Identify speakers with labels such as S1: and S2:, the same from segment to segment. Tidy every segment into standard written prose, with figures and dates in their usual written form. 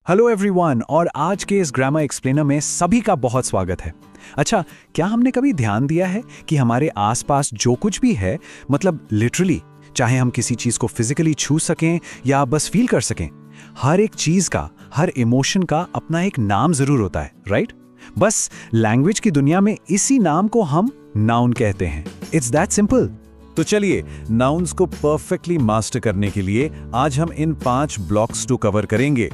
S1: Hello everyone, और आज के इस ग्रामर एक्सप्लेनर में सभी का बहुत स्वागत है। अच्छा, क्या हमने कभी ध्यान दिया है कि हमारे आसपास जो कुछ भी है, मतलब लिटरली, चाहे हम किसी चीज को फिजिकली छू सकें या बस फील कर सकें, हर एक चीज का, हर इमोशन का अपना एक नाम जरूर होता है, राइट? बस लैंग्वेज की दुनिया में इसी नाम को हम नाउन कहते हैं। It's that simple.
S2: तो चलिए, नाउन्स को परफेक्टली मास्टर करने के लिए आज हम इन 5 ब्लॉक्स को कवर करेंगे।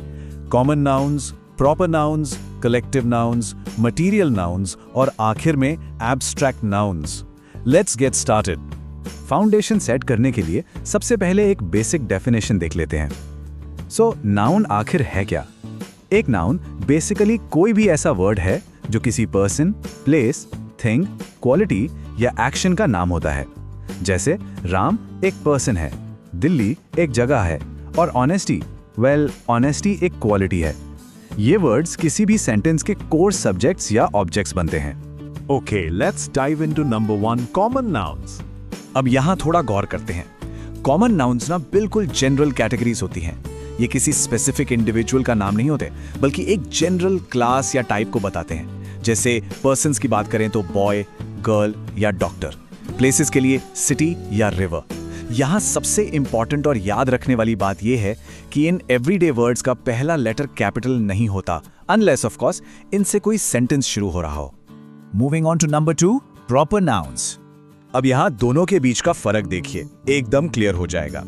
S2: Common nouns, proper nouns, collective nouns, material nouns और आखिर में abstract nouns. Let's get started.
S1: Foundation set करने के लिए सबसे पहले एक बेसिक डेफिनेशन देख लेते हैं। नाउन आखिर है क्या? एक नाउन बेसिकली कोई भी ऐसा वर्ड है जो किसी पर्सन, प्लेस, थिंग, क्वालिटी या एक्शन का नाम होता है। जैसे राम एक पर्सन है, दिल्ली एक जगह है और ऑनेस्टी, ऑनेस्टी एक क्वालिटी है। ये वर्ड्स किसी भी सेंटेंस के कोर सब्जेक्ट्स या ऑब्जेक्ट्स बनते हैं।
S2: Okay, let's dive into number 1, common nouns.
S1: अब यहाँ थोड़ा गौर करते हैं। कॉमन नाउन्स ना बिल्कुल जनरल कैटेगरीज होती हैं। ये किसी स्पेसिफिक इंडिविजुअल का नाम नहीं होते, बल्कि एक जनरल क्लास या टाइप को बताते हैं। जैसे पर्सन्स की बात करें तो बॉय, गर्ल या डॉक्टर। प्लेसेस के लिए सिटी या रिवर। यहाँ सबसे इंपॉर्टेंट और याद रखने वाली बात यह है कि इन एवरीडे वर्ड्स का पहला लेटर कैपिटल नहीं होता, अनलेस ऑफ कोर्स इनसे कोई सेंटेंस शुरू हो रहा हो। Moving on to number 2, proper nouns. अब यहाँ दोनों के बीच का फर्क देखिए, एकदम क्लियर हो जाएगा।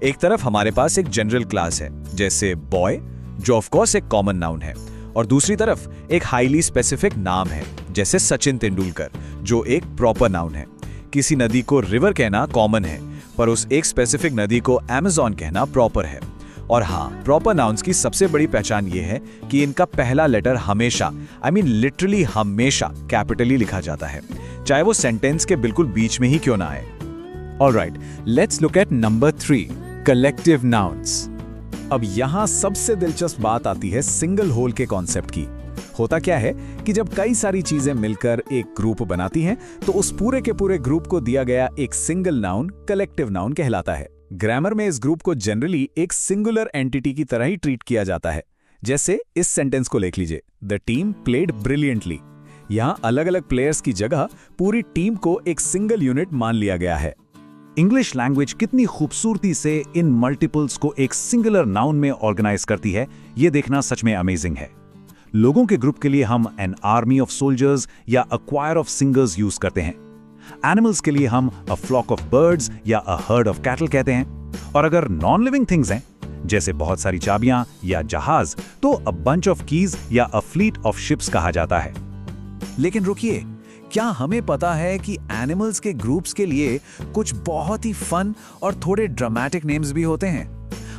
S1: एक तरफ हमारे पास एक जनरल क्लास है, जैसे बॉय, जो ऑफ कोर्स एक कॉमन नाउन है, और दूसरी तरफ एक हाईली स्पेसिफिक नाम है, जैसे सचिन तेंदुलकर, जो एक प्रॉपर नाउन है। किसी नदी को रिवर कहना कॉमन है, पर उस एक स्पेसिफिक नदी को अमेज़न कहना प्रॉपर है। और हाँ, प्रॉपर नाउन्स की सबसे बड़ी पहचान ये है कि इनका पहला लेटर हमेशा, लिटरली हमेशा कैपिटली लिखा जाता है, चाहे वो सेंटेंस के बिल्कुल बीच में ही क्यों ना आए। Alright, let's look at number 3, collective nouns. अब यहाँ सबसे दिलचस्प बात आती है सिंगल होल के कॉन्सेप्ट की। होता क्या है कि जब कई सारी चीजें मिलकर एक ग्रुप बनाती हैं, तो उस पूरे के पूरे ग्रुप को दिया गया एक सिंगल नाउन कलेक्टिव नाउन कहलाता है। ग्रामर में इस ग्रुप को जनरली एक सिंगुलर एंटिटी की तरह ही ट्रीट किया जाता है। जैसे इस सेंटेंस को लिख लीजिए, द टीम प्लेड ब्रिलियंटली। यहाँ अलग अलग प्लेयर्स की जगह पूरी टीम को एक सिंगल यूनिट मान लिया गया है। इंग्लिश लैंग्वेज कितनी खूबसूरती से इन मल्टीपल्स को एक सिंगुलर नाउन में ऑर्गेनाइज करती है, ये देखना सच में अमेजिंग है। लोगों के ग्रुप के लिए हम एन आर्मी ऑफ सोल्जर्स या अ क्वायर ऑफ सिंगर्स यूज करते हैं। एनिमल्स के लिए हम अ फ्लॉक ऑफ बर्ड्स या अ हर्ड ऑफ कैटल कहते हैं। और अगर नॉन लिविंग थिंग्स हैं, जैसे बहुत सारी चाबियां या जहाज, तो अ बंच ऑफ कीज या अ फ्लीट ऑफ शिप्स कहा जाता है। लेकिन रुकिए, क्या हमें पता है कि एनिमल्स के ग्रुप्स के लिए कुछ बहुत ही फन और थोड़े ड्रामेटिक नेम्स भी होते हैं?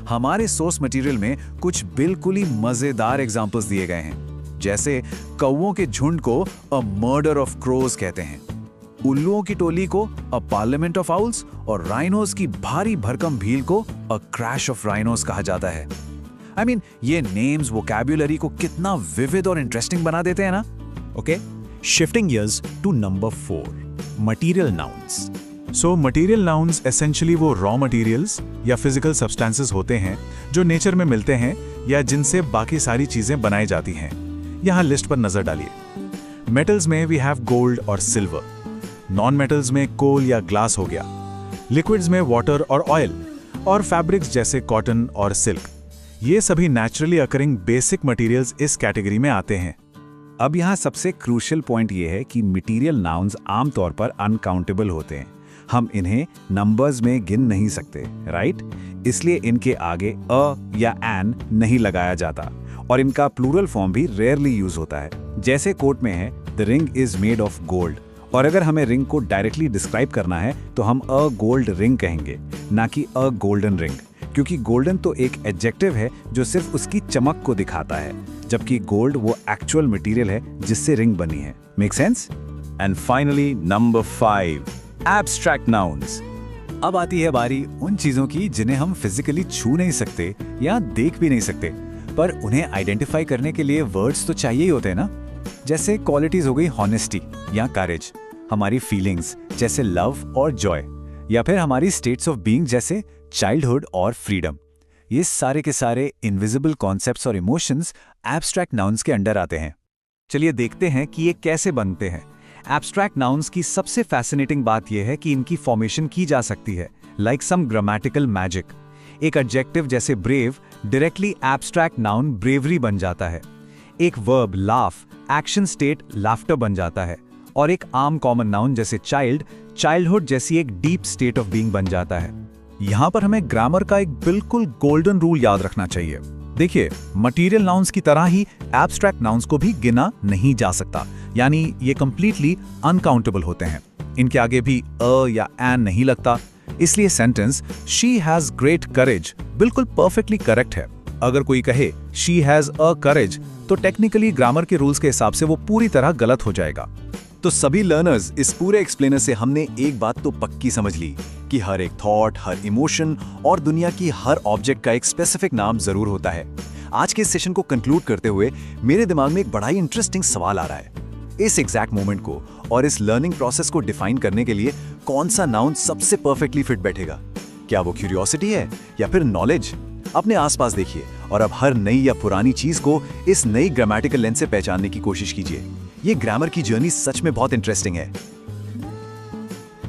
S1: हमारे सोर्स मटेरियल में कुछ बिल्कुल ही मजेदार एग्जांपल्स दिए गए हैं। जैसे कौवों के झुंड को अ मर्डर ऑफ क्रोज कहते हैं, उल्लुओं की टोली को अ पार्लियामेंट ऑफ आउल्स और राइनोस की भारी भरकम भीड़ को अ क्रैश ऑफ राइनोस कहा जाता है। ये नेम्स वोकैब्युलरी को कितना विविड और इंटरेस्टिंग बना देते हैं ना। Okay, shifting gears to number 4, material nouns.
S2: Material nouns essentially वो रॉ मटीरियल्स या फिजिकल सब्सटेंसेस होते हैं जो नेचर में मिलते हैं या जिनसे बाकी सारी चीजें बनाई जाती हैं। यहाँ लिस्ट पर नजर डालिए। मेटल्स में वी हैव गोल्ड और सिल्वर। नॉन मेटल्स में कोल या ग्लास हो गया। लिक्विड्स में वाटर और ऑयल। और फैब्रिक्स जैसे कॉटन और सिल्क। ये सभी नेचुरली अकरिंग बेसिक मटीरियल्स इस कैटेगरी में आते हैं।
S1: अब यहाँ सबसे क्रूशियल पॉइंट ये है कि मटीरियल नाउन्स आमतौर पर अनकाउंटेबल होते हैं। हम इन्हें नंबर्स में गिन नहीं सकते, राइट? इसलिए इनके आगे अ या एन नहीं लगाया जाता, और इनका प्लूरल फॉर्म भी रेयरली यूज होता है। जैसे कोट में है, the ring is made of gold, और अगर हमें रिंग को डायरेक्टली डिस्क्राइब करना है तो हम अ गोल्ड रिंग कहेंगे, ना कि अ गोल्डन रिंग, क्योंकि गोल्डन तो एक एडजेक्टिव है जो सिर्फ उसकी चमक को दिखाता है, जबकि गोल्ड वो एक्चुअल मटेरियल है जिससे रिंग बनी है। Make sense?
S2: And finally number 5, abstract nouns.
S1: अब आती है बारी उन चीजों की जिन्हें हम फिजिकली छू नहीं सकते या देख भी नहीं सकते, पर उन्हें आइडेंटिफाई करने के लिए वर्ड्स तो चाहिए ही होते हैं ना। जैसे क्वालिटीज हो गई हॉनेस्टी या करेज, हमारी फीलिंग्स जैसे लव और जॉय, या फिर हमारी स्टेट्स ऑफ बीइंग जैसे चाइल्डहुड और फ्रीडम, ये सारे के सारे इनविजिबल कॉन्सेप्ट्स और इमोशंस एब्स्ट्रैक्ट नाउन्स के अंडर आते हैं। चलिए देखते हैं कि ये कैसे बनते हैं। एब्स्ट्रैक्ट नाउन्स की सबसे फैसिनेटिंग बात यह है कि इनकी फॉर्मेशन की जा सकती है लाइक सम ग्रामेटिकल मैजिक। एक एडजेक्टिव जैसे brave directly abstract noun bravery बन जाता है। एक verb laugh action state laughter बन जाता है और एक आम कॉमन नाउन जैसे चाइल्डहुड जैसी एक डीप स्टेट ऑफ बीइंग बन जाता है।
S2: यहां पर हमें ग्रामर का एक बिल्कुल गोल्डन रूल याद रखना चाहिए। देखिए, मटेरियल नाउन्स की तरह ही एब्स्ट्रैक्ट नाउन्स को भी गिना नहीं जा सकता, यानी ये कंप्लीटली अनकाउंटेबल होते हैं। इनके आगे भी अ या एन नहीं लगता, इसलिए sentence she has great courage बिल्कुल परफेक्टली करेक्ट है। अगर कोई कहे शी हैज अ करेज तो टेक्निकली ग्रामर के रूल्स के हिसाब से वो पूरी तरह गलत हो जाएगा।
S1: तो सभी लर्नर्स, इस पूरे एक्सप्लेनर से हमने एक बात तो पक्की समझ ली कि हर एक थॉट, हर इमोशन और दुनिया की हर ऑब्जेक्ट का एक स्पेसिफिक नाम जरूर होता है। आज के इस सेशन को कंक्लूड करते हुए मेरे दिमाग में एक बड़ा ही इंटरेस्टिंग सवाल आ रहा है। इस एग्जैक्ट मोमेंट को और इस लर्निंग प्रोसेस को डिफाइन करने के लिए कौन सा नाउन सबसे परफेक्टली फिट बैठेगा? क्या वो क्यूरियोसिटी है या फिर नॉलेज? अपने आसपास देखिए और अब हर नई या पुरानी चीज को इस नई ग्रामेटिकल लेंस से पहचानने की कोशिश कीजिए। ये ग्रामर की जर्नी सच में बहुत इंटरेस्टिंग है।